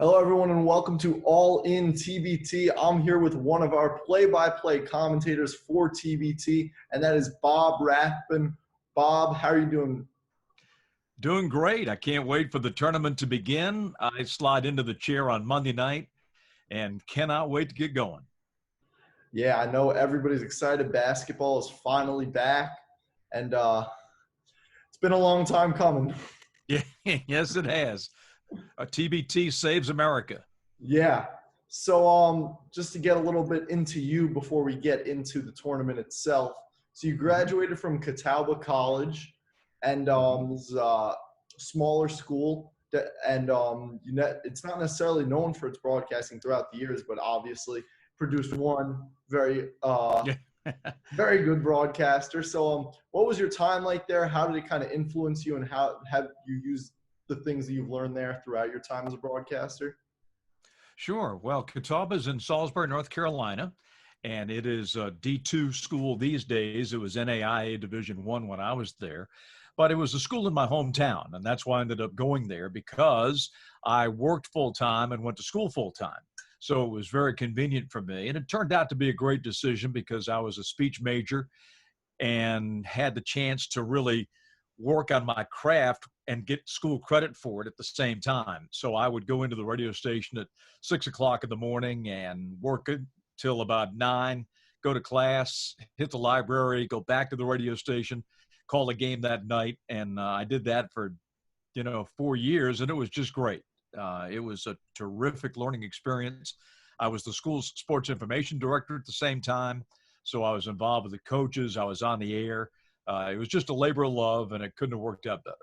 Hello, everyone, and welcome to All In TBT. I'm here with one of our play-by-play commentators for TBT, and that is Bob Rathbun. Bob, how are you doing? Doing great. I can't wait for the tournament to begin. I slide into the chair on Monday night and cannot wait to get going. Yeah, I know everybody's excited. Basketball is finally back, and it's been a long time coming. Yeah, yes, it has. TBT saves America. Yeah. So just to get a little bit into you before we get into the tournament itself. So you graduated from Catawba College, and is a smaller school, and it's not necessarily known for its broadcasting throughout the years, but obviously produced one very very good broadcaster. So what was your time like there? How did it kind of influence you, and how have you used the things that you've learned there throughout your time as a broadcaster? Sure. Well, Catawba is in Salisbury, North Carolina, and it is a D2 school these days. It was NAIA Division I when I was there, but it was a school in my hometown, and that's why I ended up going there because I worked full-time and went to school full-time. So it was very convenient for me, and it turned out to be a great decision because I was a speech major and had the chance to really work on my craft and get school credit for it at the same time. So I would go into the radio station at 6 o'clock in the morning and work till about 9, go to class, hit the library, go back to the radio station, call a game that night. And I did that for, 4 years, and it was just great. It was a terrific learning experience. I was the school's sports information director at the same time. So I was involved with the coaches. I was on the air. It was just a labor of love, and it couldn't have worked out better.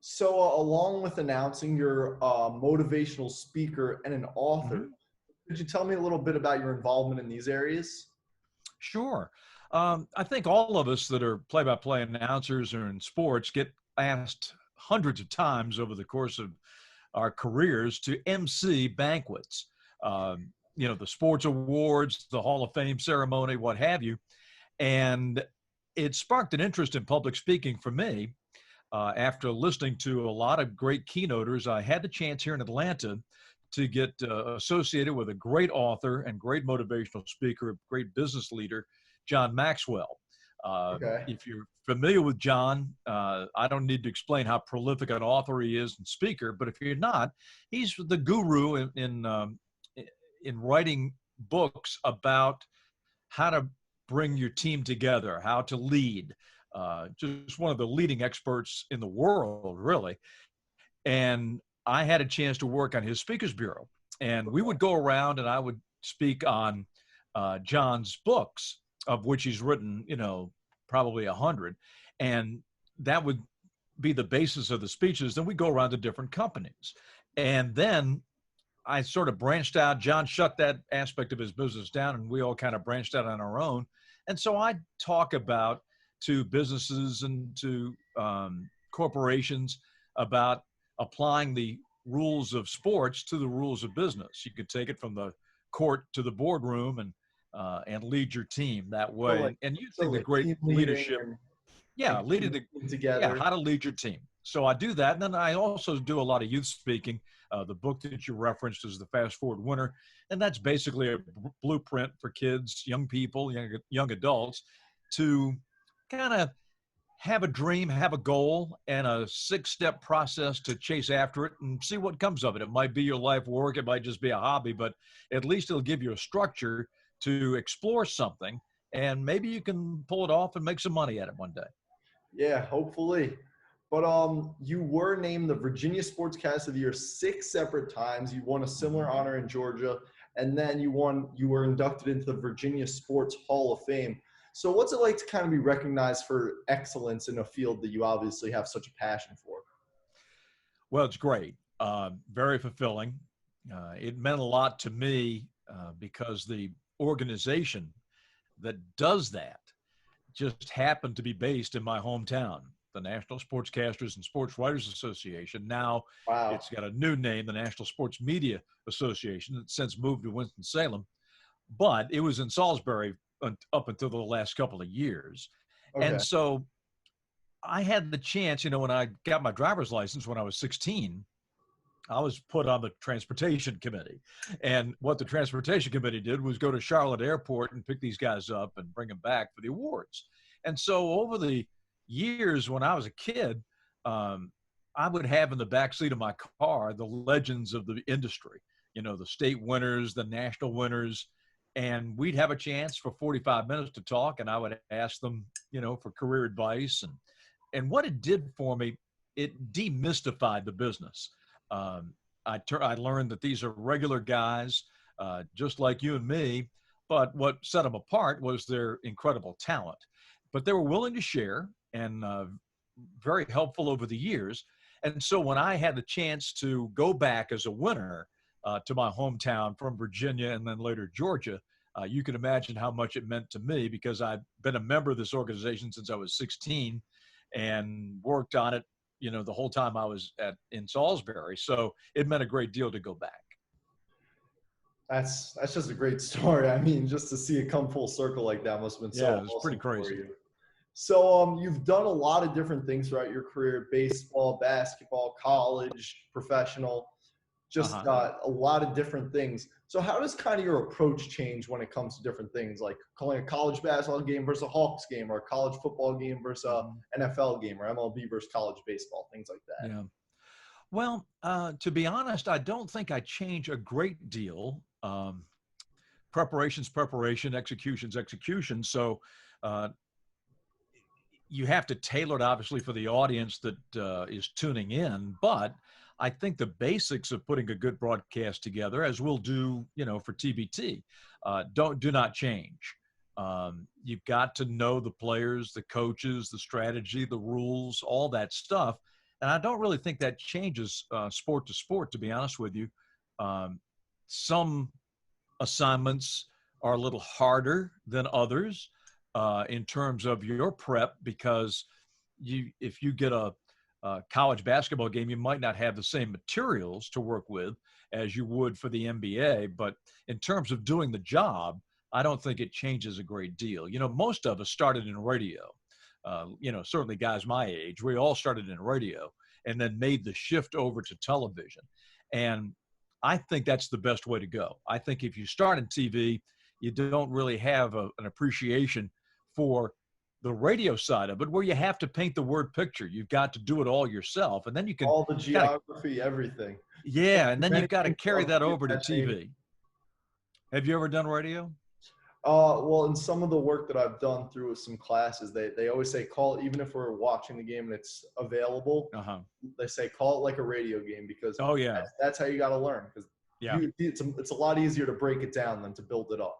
So along with announcing, you're a motivational speaker and an author. Mm-hmm. Could you tell me a little bit about your involvement in these areas? Sure. I think all of us that are play-by-play announcers or in sports get asked hundreds of times over the course of our careers to MC banquets. The sports awards, the Hall of Fame ceremony, what have you. And it sparked an interest in public speaking for me. After listening to a lot of great keynoters, I had the chance here in Atlanta to get associated with a great author and great motivational speaker, a great business leader, John Maxwell. Okay. If you're familiar with John, I don't need to explain how prolific an author he is and speaker, but if you're not, he's the guru in writing books about how to bring your team together, how to lead. Just one of the leading experts in the world, really. And I had a chance to work on his speakers bureau, and we would go around and I would speak on John's books, of which he's written, probably 100. And that would be the basis of the speeches. Then we go around to different companies. And then I sort of branched out. John shut that aspect of his business down, and we all kind of branched out on our own. And so I talk about to businesses and to corporations about applying the rules of sports to the rules of business. You could take it from the court to the boardroom and lead your team that way. And using the great leadership. Leading together. How to lead your team. So I do that. And then I also do a lot of youth speaking. The book that you referenced is The Fast Forward Winner. And that's basically a blueprint for kids, young people, young adults to kind of have a dream, have a goal, and a 6-step process to chase after it and see what comes of it. It might be your life work. It might just be a hobby, but at least it'll give you a structure to explore something, and maybe you can pull it off and make some money at it one day. Yeah, hopefully. But you were named the Virginia Sportscaster of the Year 6 separate times. You won a similar honor in Georgia, and then you were inducted into the Virginia Sports Hall of Fame. So what's it like to kind of be recognized for excellence in a field that you obviously have such a passion for? Well, it's great. Very fulfilling. It meant a lot to me because the organization that does that just happened to be based in my hometown, the National Sportscasters and Sports Writers Association. Now It's got a new name, the National Sports Media Association. It's since moved to Winston-Salem, but it was in Salisbury up until the last couple of years. Okay. And so I had the chance, when I got my driver's license when I was 16, I was put on the transportation committee. And what the transportation committee did was go to Charlotte Airport and pick these guys up and bring them back for the awards. And so over the years when I was a kid, I would have in the back seat of my car the legends of the industry, the state winners, the national winners, and we'd have a chance for 45 minutes to talk, and I would ask them, for career advice. And what it did for me, it demystified the business. I learned that these are regular guys, just like you and me, but what set them apart was their incredible talent. But they were willing to share and very helpful over the years. And so when I had the chance to go back as a winner to my hometown from Virginia and then later Georgia, you can imagine how much it meant to me, because I've been a member of this organization since I was 16 and worked on it, the whole time I was in Salisbury. So it meant a great deal to go back. That's just a great story. I mean, just to see it come full circle like that must have been so awesome. It's pretty crazy. For you. So you've done a lot of different things throughout your career: baseball, basketball, college, professional, just a lot of different things. So how does kind of your approach change when it comes to different things, like calling a college basketball game versus a Hawks game, or a college football game versus a NFL game, or MLB versus college baseball, things like that? Yeah. Well, to be honest, I don't think I change a great deal. Preparation's preparation, execution's execution. So you have to tailor it, obviously, for the audience that is tuning in. But I think the basics of putting a good broadcast together, as we'll do, for TBT, do not change. You've got to know the players, the coaches, the strategy, the rules, all that stuff. And I don't really think that changes sport to sport, to be honest with you. Some assignments are a little harder than others in terms of your prep, because if you get a college basketball game, you might not have the same materials to work with as you would for the NBA. But in terms of doing the job, I don't think it changes a great deal. Most of us started in radio. Certainly guys my age, we all started in radio and then made the shift over to television. And I think that's the best way to go. I think if you start in TV, you don't really have an appreciation for the radio side of it, where you have to paint the word picture. You've got to do it all yourself. And then you can all the geography, everything. Yeah. And then you've got to carry that over to TV. Have you ever done radio? Well, in some of the work that I've done through some classes, they always say call it, even if we're watching the game and it's available, they say call it like a radio game, because that's how you got to learn. Because it's a lot easier to break it down than to build it up.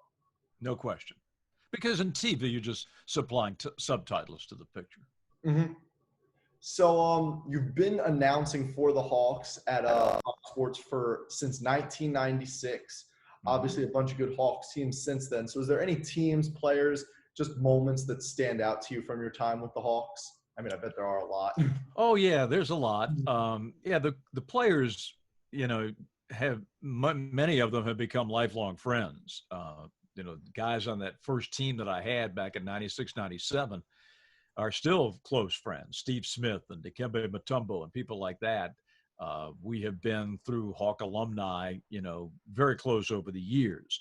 No question. Because in TV, you're just supplying subtitles to the picture. Mm-hmm. So you've been announcing for the Hawks at Fox Sports since 1996. Obviously, a bunch of good Hawks teams since then. So is there any teams, players, just moments that stand out to you from your time with the Hawks? I mean, I bet there are a lot. Oh, yeah, there's a lot. The players, have many of them have become lifelong friends. Guys on that first team that I had back in 96, 97 are still close friends. Steve Smith and Dikembe Mutombo and people like that. We have been through Hawk alumni, very close over the years.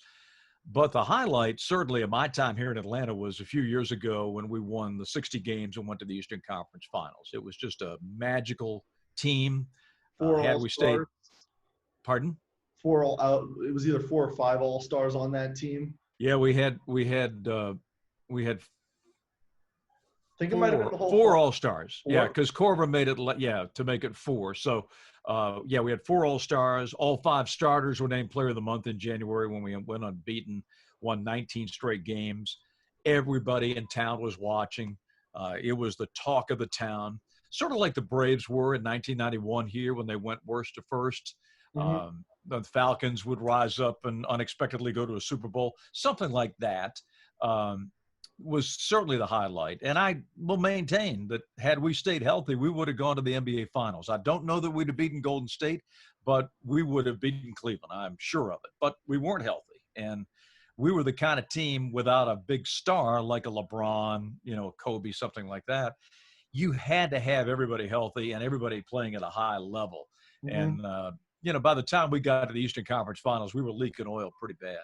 But the highlight, certainly of my time here in Atlanta, was a few years ago when we won the 60 games and went to the Eastern Conference Finals. It was just a magical team. Had we stayed, pardon? It was either 4 or 5 All-Stars on that team. Yeah, we had. I think it might have been the whole 4 All-Stars. Yeah, because Corver made it. To make it 4. So, we had 4 All-Stars. All 5 starters were named Player of the Month in January when we went unbeaten, won 19 straight games. Everybody in town was watching. It was the talk of the town, sort of like the Braves were in 1991 here when they went worst to first. Mm-hmm. The Falcons would rise up and unexpectedly go to a Super Bowl, something like that. Was certainly the highlight. And I will maintain that had we stayed healthy, we would have gone to the NBA Finals. I don't know that we'd have beaten Golden State, but we would have beaten Cleveland. I'm sure of it. But we weren't healthy. And we were the kind of team without a big star like a LeBron, Kobe, something like that. You had to have everybody healthy and everybody playing at a high level. Mm-hmm. And by the time we got to the Eastern Conference Finals, we were leaking oil pretty bad.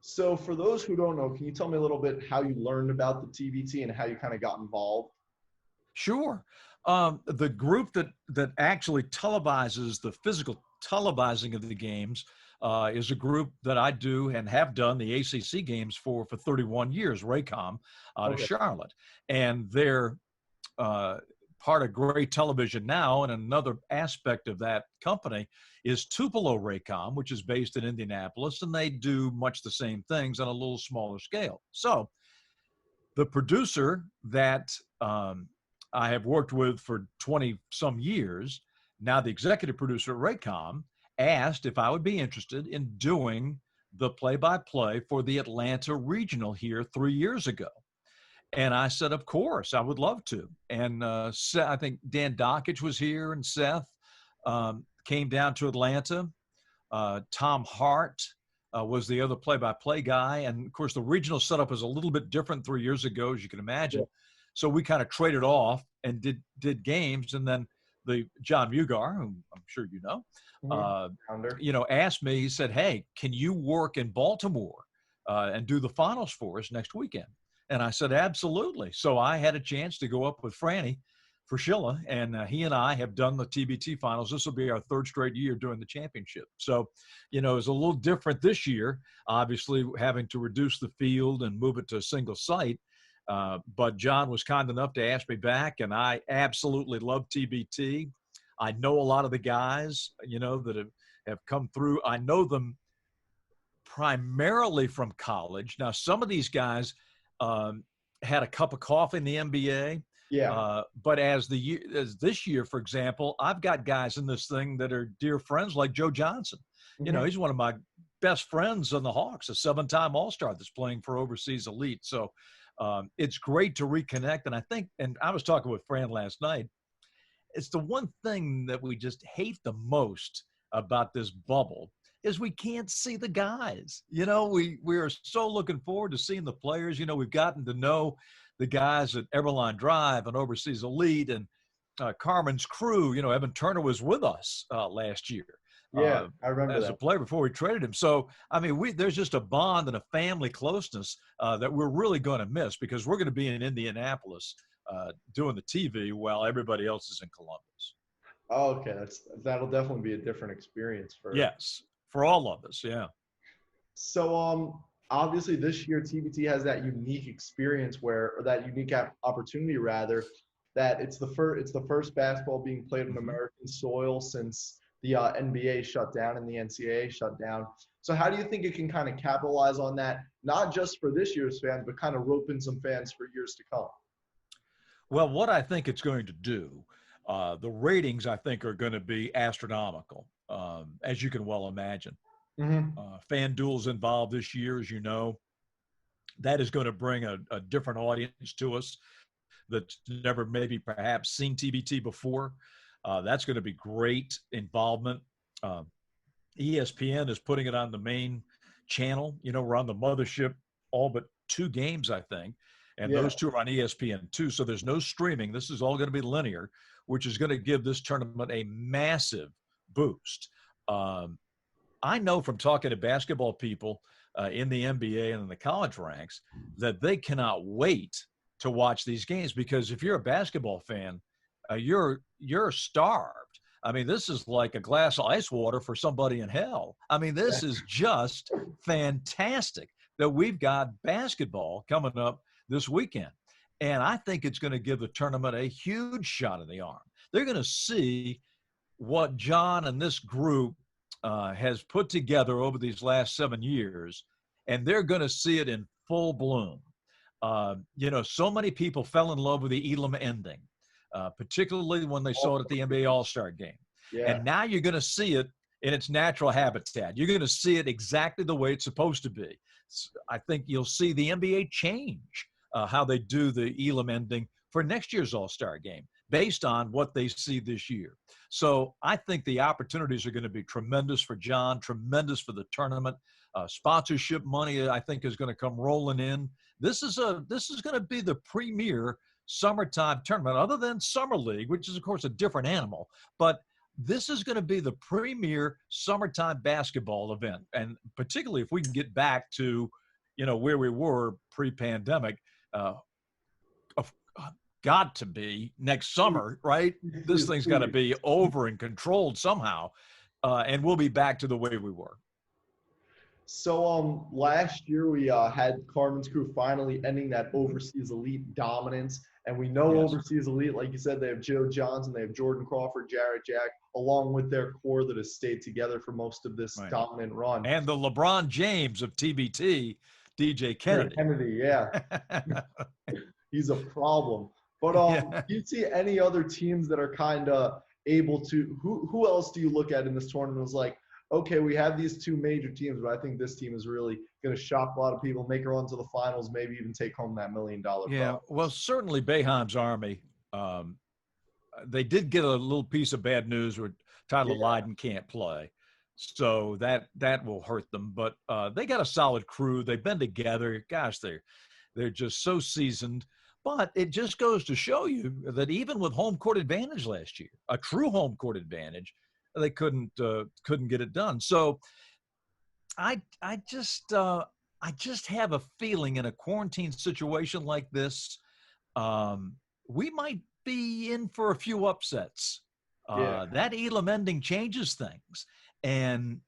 So for those who don't know, can you tell me a little bit how you learned about the TBT and how you kind of got involved? Sure. The group that actually televises the physical televising of the games is a group that I do and have done the ACC games for 31 years, Raycom, out of Charlotte. And they're part of Gray Television now, and another aspect of that company is Tupelo Raycom, which is based in Indianapolis, and they do much the same things on a little smaller scale. So the producer that I have worked with for 20 some years, now the executive producer at Raycom, asked if I would be interested in doing the play-by-play for the Atlanta Regional here 3 years ago. And I said, of course, I would love to. And I think Dan Dockich was here, and Seth came down to Atlanta. Tom Hart was the other play-by-play guy. And, of course, the regional setup was a little bit different 3 years ago, as you can imagine. Yeah. So we kind of traded off and did games. And then the John Mugar, whom I'm sure you know, asked me, he said, hey, can you work in Baltimore and do the finals for us next weekend? And I said, absolutely. So I had a chance to go up with Franny Fraschilla, and he and I have done the TBT finals. This will be our third straight year doing the championship. So, it's a little different this year, obviously having to reduce the field and move it to a single site. But John was kind enough to ask me back, and I absolutely love TBT. I know a lot of the guys, that have come through. I know them primarily from college. Now, some of these guys had a cup of coffee in the NBA. Yeah. But as this year, for example, I've got guys in this thing that are dear friends like Joe Johnson. Mm-hmm. He's one of my best friends on the Hawks, a 7-time All-Star that's playing for Overseas Elite. So it's great to reconnect. And I think, and I was talking with Fran last night, it's the one thing that we just hate the most about this bubble is we can't see the guys. We are so looking forward to seeing the players. We've gotten to know the guys at Everline Drive and Overseas Elite and Carmen's crew. Evan Turner was with us last year. Yeah, I remember as a player before we traded him. So, there's just a bond and a family closeness that we're really going to miss because we're going to be in Indianapolis doing the TV while everybody else is in Columbus. Oh, okay. That'll definitely be a different experience for all of us. Yeah. So, obviously this year TBT has that unique experience or that unique opportunity rather, that it's the first basketball being played on American soil since the NBA shut down and the NCAA shut down. So how do you think it can kind of capitalize on that, not just for this year's fans, but kind of rope in some fans for years to come? Well, what I think it's going to do, the ratings I think are going to be astronomical, as you can well imagine. Mm-hmm. FanDuel's involved this year, as you know. That is going to bring a different audience to us that's never maybe perhaps seen TBT before. That's going to be great involvement. ESPN is putting it on the main channel. We're on the mothership all but 2 games, I think. And those 2 are on ESPN too. So there's no streaming. This is all going to be linear, which is going to give this tournament a massive boost. I know from talking to basketball people in the NBA and in the college ranks that they cannot wait to watch these games because if you're a basketball fan, you're starved. This is like a glass of ice water for somebody in hell. This is just fantastic that we've got basketball coming up this weekend. And I think it's going to give the tournament a huge shot in the arm. They're going to see what John and this group has put together over these last 7 years, and they're going to see it in full bloom. So many people fell in love with the Elam ending, particularly when they saw it at the NBA All-Star game. Yeah. And now you're going to see it in its natural habitat. You're going to see it exactly the way it's supposed to be. I think you'll see the NBA change how they do the Elam ending for next year's All-Star game based on what they see this year. So I think the opportunities are going to be tremendous for John, tremendous for the tournament. Sponsorship money, I think, is going to come rolling in. This is going to be the premier summertime tournament, other than Summer League, which is, of course, a different animal. But this is going to be the premier summertime basketball event. And particularly if we can get back to, where we were pre-pandemic, of got to be next summer, right? This thing's got to be over and controlled somehow. And we'll be back to the way we were. So last year we had Carmen's Crew finally ending that overseas elite dominance. And we know overseas elite, like you said, they have Joe Johnson, they have Jordan Crawford, Jarrett Jack, along with their core that has stayed together for most of this dominant run. And the LeBron James of TBT, DJ Kennedy. Yeah. He's a problem. But do you see any other teams that are kind of able to – who else do you look at in this tournament was like, okay, we have these two major teams, but I think this team is really going to shock a lot of people, make a run to the finals, maybe even take home that $1 million prize. Yeah, well, certainly Boeheim's Army. They did get a little piece of bad news where Tyler Lydon can't play. So that will hurt them. But they got a solid crew. They've been together. Gosh, they're just so seasoned. But it just goes to show you that even with home court advantage last year, a true home court advantage, they couldn't get it done. So I just have a feeling in a quarantine situation like this, we might be in for a few upsets. That Elam ending changes things, and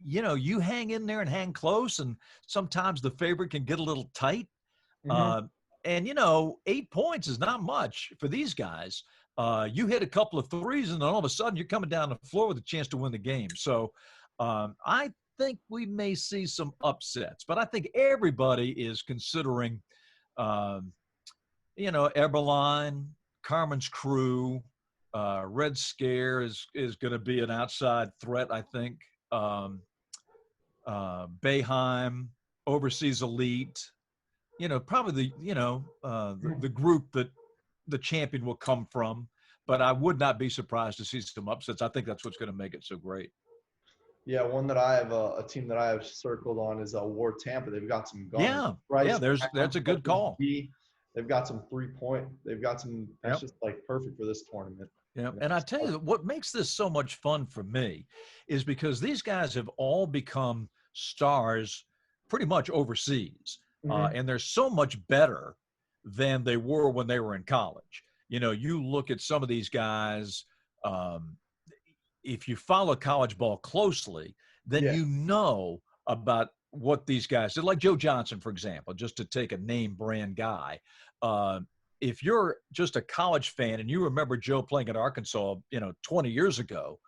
you hang in there and hang close, and sometimes the favorite can get a little tight. And 8 points is not much for these guys. You hit a couple of threes, and then all of a sudden you're coming down the floor with a chance to win the game. So I think we may see some upsets, but I think everybody is considering, Eberline, Carmen's Crew, Red Scare is going to be an outside threat, I think. Boeheim, Overseas Elite, probably the group that the champion will come from, but I would not be surprised to see some upsets. I think that's what's going to make it so great. Yeah, one that I have, a team that I have circled on is War Tampa. They've got some guns. That's a good call. They've got some 3-point. They've got some. That's just like perfect for this tournament. Yeah, and I tell you what makes this so much fun for me is because these guys have all become stars pretty much overseas, and they're so much better than they were when they were in college. You look at some of these guys, if you follow college ball closely, then you know about what these guys did. Like Joe Johnson, for example, just to take a name brand guy. If you're just a college fan and you remember Joe playing at Arkansas, 20 years ago,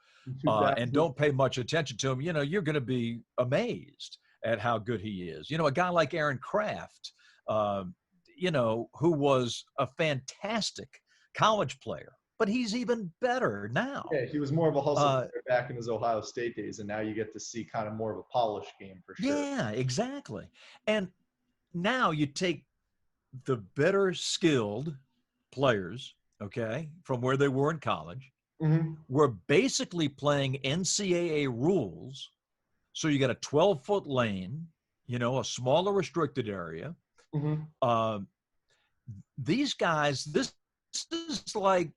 and don't pay much attention to him, you're going to be amazed at how good he is. A guy like Aaron Kraft, who was a fantastic college player, but he's even better now. Yeah, he was more of a hustle player back in his Ohio State days, and now you get to see kind of more of a polished game for sure. Yeah, exactly. And now you take the better skilled players, from where they were in college. We're basically playing NCAA rules. So you got a 12-foot lane, a smaller restricted area. These guys, this is like,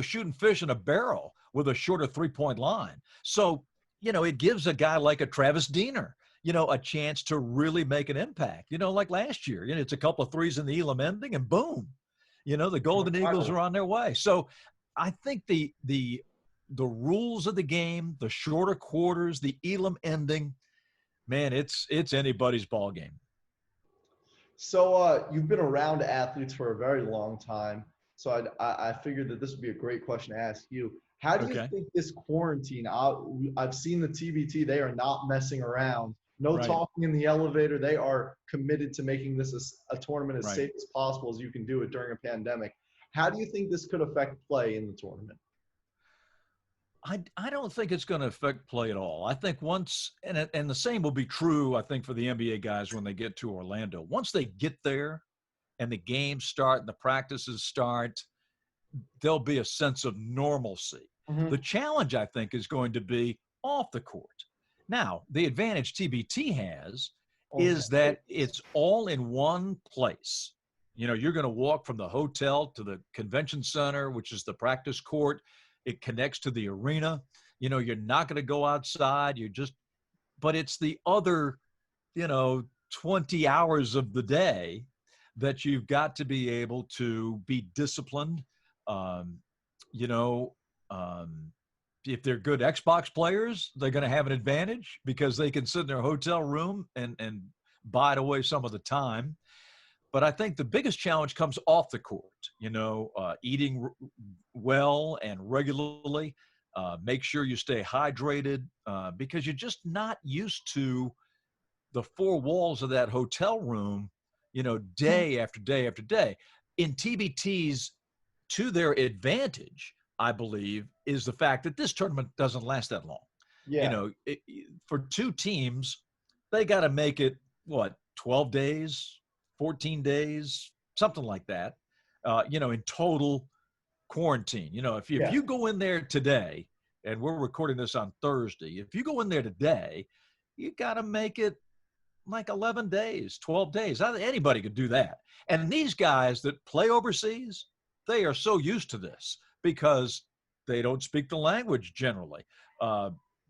shooting fish in a barrel with a shorter 3-point line. So, it gives a guy like a Travis Diener, a chance to really make an impact. Like last year, it's a couple of threes in the Elam ending and boom, the Golden Eagles are on their way. So I think the rules of the game, the shorter quarters, the Elam ending, man, it's anybody's ball game. So you've been around athletes for a very long time. So I figured that this would be a great question to ask you. How do you think this quarantine, I've seen the TBT, they are not messing around. No talking in the elevator. They are committed to making this a tournament as safe as possible as you can do it during a pandemic. How do you think this could affect play in the tournament? I don't think it's going to affect play at all. I think once, and the same will be true, I think, for the NBA guys when they get to Orlando. Once they get there and the games start and the practices start, there'll be a sense of normalcy. The challenge, I think, is going to be off the court. Now, the advantage TBT has is that it's all in one place. You're going to walk from the hotel to the convention center, which is the practice court. It connects to the arena. You're not going to go outside. But it's the other, 20 hours of the day that you've got to be able to be disciplined. Um, you know, um, if they're good Xbox players, they're going to have an advantage because they can sit in their hotel room and bide away some of the time. But I think the biggest challenge comes off the court, eating well and regularly. Make sure you stay hydrated because you're just not used to the four walls of that hotel room, day after day after day. In TBTs, to their advantage, I believe, is the fact that this tournament doesn't last that long. Yeah. For two teams, they got to make it, 12 days, 14 days, something like that, in total quarantine. If you go in there today, and we're recording this on Thursday, if you go in there today, you got to make it like 11 days, 12 days. Anybody could do that. And these guys that play overseas, they are so used to this because they don't speak the language generally.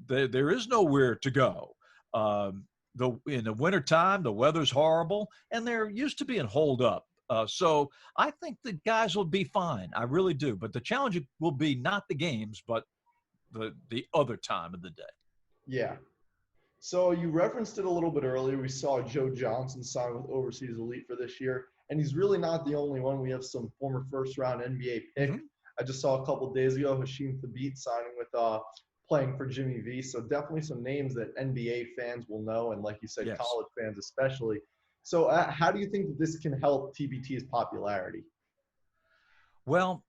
There is nowhere to go. In the wintertime, the weather's horrible, and they're used to being holed up. So I think the guys will be fine. I really do. But the challenge will be not the games, but the other time of the day. Yeah. So you referenced it a little bit earlier. We saw Joe Johnson sign with Overseas Elite for this year, and he's really not the only one. We have some former first-round NBA pick. Mm-hmm. I just saw a couple of days ago Hashim Thabit signing with playing for Jimmy V. So definitely some names that NBA fans will know, and like you said, Yes. college fans especially. So how do you think that this can help TBT's popularity? Well,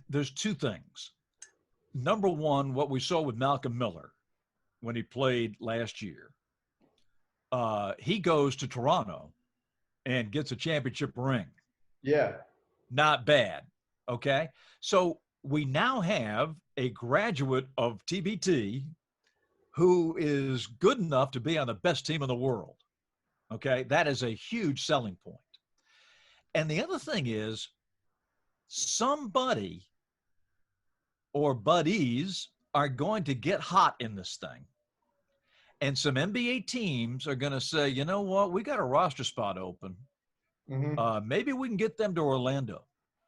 there's two things. Number one, what we saw with Malcolm Miller when he played last year, he goes to Toronto and gets a championship ring. Yeah. Not bad. Okay. So we now have a graduate of TBT who is good enough to be on the best team in the world. Okay. That is a huge selling point. And the other thing is somebody or buddies are going to get hot in this thing. And some NBA teams are going to say, you know what, we got a roster spot open. Mm-hmm. Maybe we can get them to Orlando.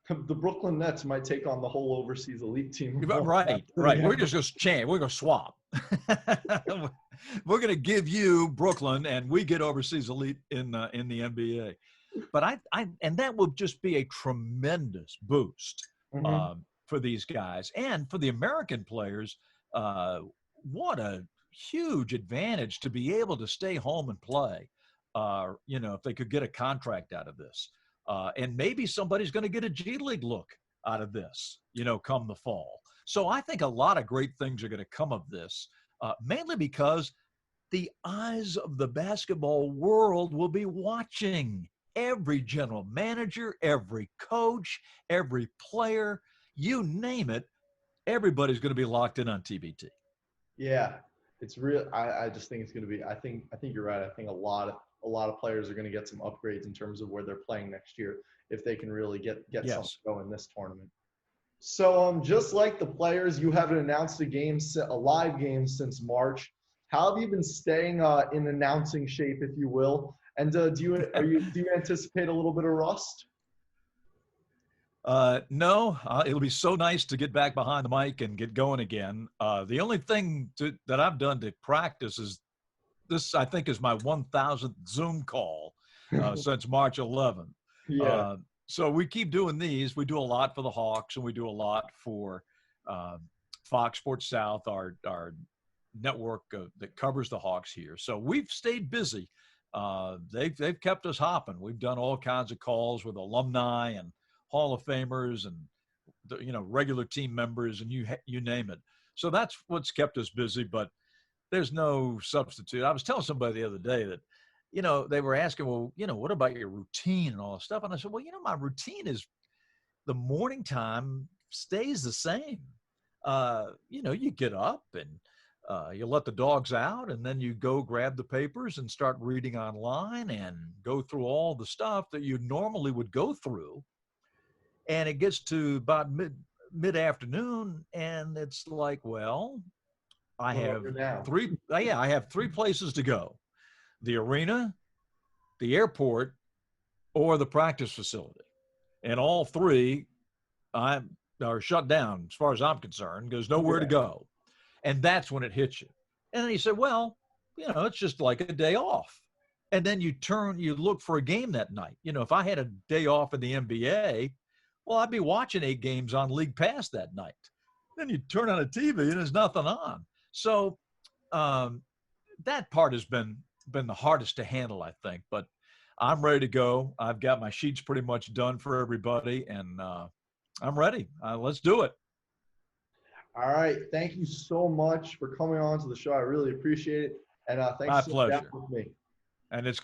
The Brooklyn Nets might take on the whole Overseas Elite team. Right. We're just going to change. We're going to swap. We're going to give you Brooklyn, and we get Overseas Elite in the NBA. But and that will just be a tremendous boost for these guys and for the American players. What a huge advantage to be able to stay home and play. If they could get a contract out of this. And maybe somebody's going to get a G League look out of this, come the fall. So I think a lot of great things are going to come of this, mainly because the eyes of the basketball world will be watching every general manager, every coach, every player, you name it. Everybody's going to be locked in on TBT. Yeah, it's real. I just think it's going to be, I think you're right. I think a lot of players are going to get some upgrades in terms of where they're playing next year if they can really get something going this tournament. So just like the players, you haven't announced a live game since March. How have you been staying in announcing shape, if you will? And do you anticipate a little bit of rust? No, it'll be so nice to get back behind the mic and get going again. The only thing that I've done to practice is this, I think, is my 1,000th Zoom call since March 11th. Yeah. So we keep doing these. We do a lot for the Hawks, and we do a lot for Fox Sports South, our network that covers the Hawks here. So we've stayed busy. They've kept us hopping. We've done all kinds of calls with alumni and Hall of Famers and regular team members, and you name it. So that's what's kept us busy. But there's no substitute. I was telling somebody the other day that, they were asking, well, what about your routine and all that stuff? And I said, well, my routine is the morning time stays the same. You get up and you let the dogs out, and then you go grab the papers and start reading online and go through all the stuff that you normally would go through. And it gets to about mid-afternoon, and it's like, well, I have now. I have three places to go: the arena, the airport, or the practice facility. And all three are shut down as far as I'm concerned. There's nowhere to go. And that's when it hits you. And then you say, well, it's just like a day off. And then you look for a game that night. If I had a day off in the NBA, well, I'd be watching 8 games on League Pass that night. Then you turn on a TV and there's nothing on. So that part has been the hardest to handle, I think. But I'm ready to go. I've got my sheets pretty much done for everybody, and I'm ready. Let's do it. All right. Thank you so much for coming on to the show. I really appreciate it. And thanks My for pleasure. sitting down with me. And it's